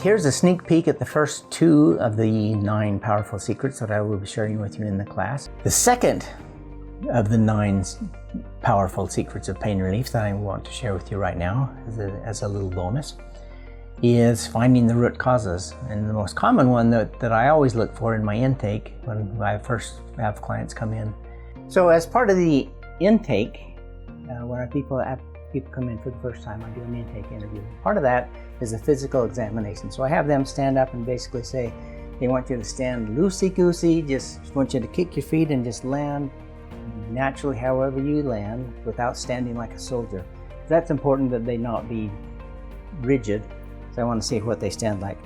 here's a sneak peek at the first 2 of the 9 powerful secrets that I will be sharing with you in the class. The second of the 9 powerful secrets of pain relief that I want to share with you right now as a little bonus is finding the root causes. And the most common one that I always look for in my intake when I first have clients come in. So as part of the intake, when people come in for the first time, I do an intake interview. Part of that is a physical examination. So I have them stand up and basically say, they want you to stand loosey-goosey, just want you to kick your feet and just land naturally however you land without standing like a soldier. That's important that they not be rigid. So I want to see what they stand like.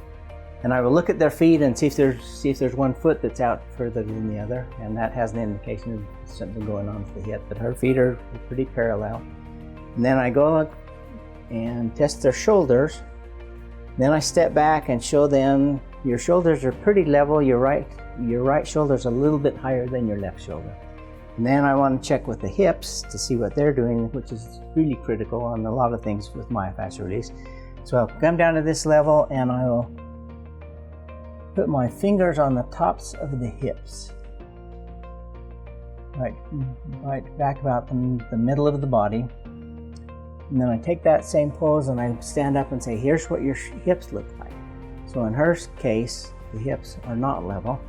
And I will look at their feet and see if there's one foot that's out further than the other, and that has an indication of something going on with the hip. But her feet are pretty parallel. And then I go up and test their shoulders. Then I step back and show them your shoulders are pretty level. Your right shoulder's a little bit higher than your left shoulder. And then I want to check with the hips to see what they're doing, which is really critical on a lot of things with myofascial release. So I'll come down to this level and I will put my fingers on the tops of the hips. Right back about the middle of the body. And then I take that same pose and I stand up and say, here's what your hips look like. So in her case, the hips are not level.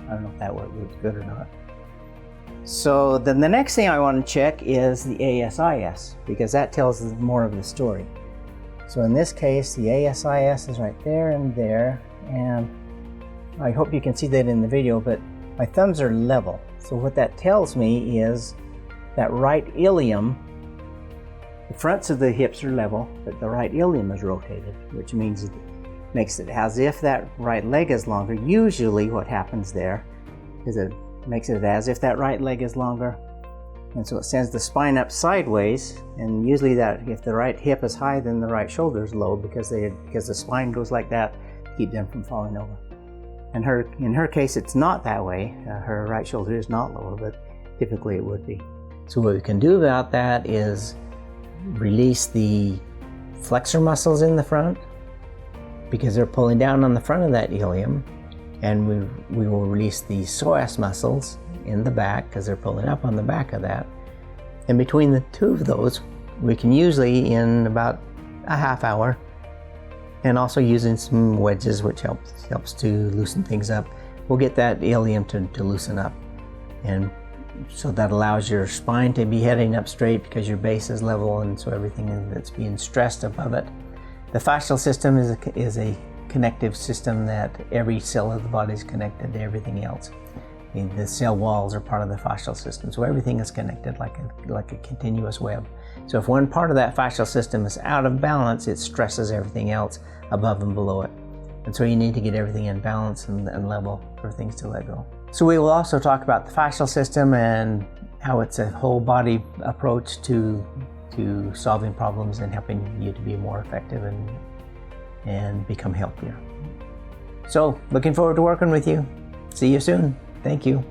I don't know if that word was good or not. So then the next thing I want to check is the ASIS, because that tells more of the story. So in this case, the ASIS is right there and there, and I hope you can see that in the video, but my thumbs are level. So what that tells me is that right ilium, the fronts of the hips are level, but the right ilium is rotated, which means it makes it as if that right leg is longer. Usually what happens there is it makes it as if that right leg is longer, and so it sends the spine up sideways, and usually that if the right hip is high, then the right shoulder is low because the spine goes like that to keep them from falling over. And in her case, it's not that way. Her right shoulder is not lower, but typically it would be. So what we can do about that is release the flexor muscles in the front because they're pulling down on the front of that ilium, and we will release the psoas muscles in the back because they're pulling up on the back of that. And between the 2 of those, we can usually in about a half hour, and also using some wedges, which helps to loosen things up, we'll get that ilium to loosen up. And so that allows your spine to be heading up straight because your base is level, and so everything that's being stressed above it. The fascial system is a connective system that every cell of the body is connected to everything else. The cell walls are part of the fascial system, so everything is connected like a continuous web. So if one part of that fascial system is out of balance, it stresses everything else above and below it. And so you need to get everything in balance and level for things to let go. So we will also talk about the fascial system and how it's a whole body approach to solving problems and helping you to be more effective and become healthier. So looking forward to working with you. See you soon. Thank you.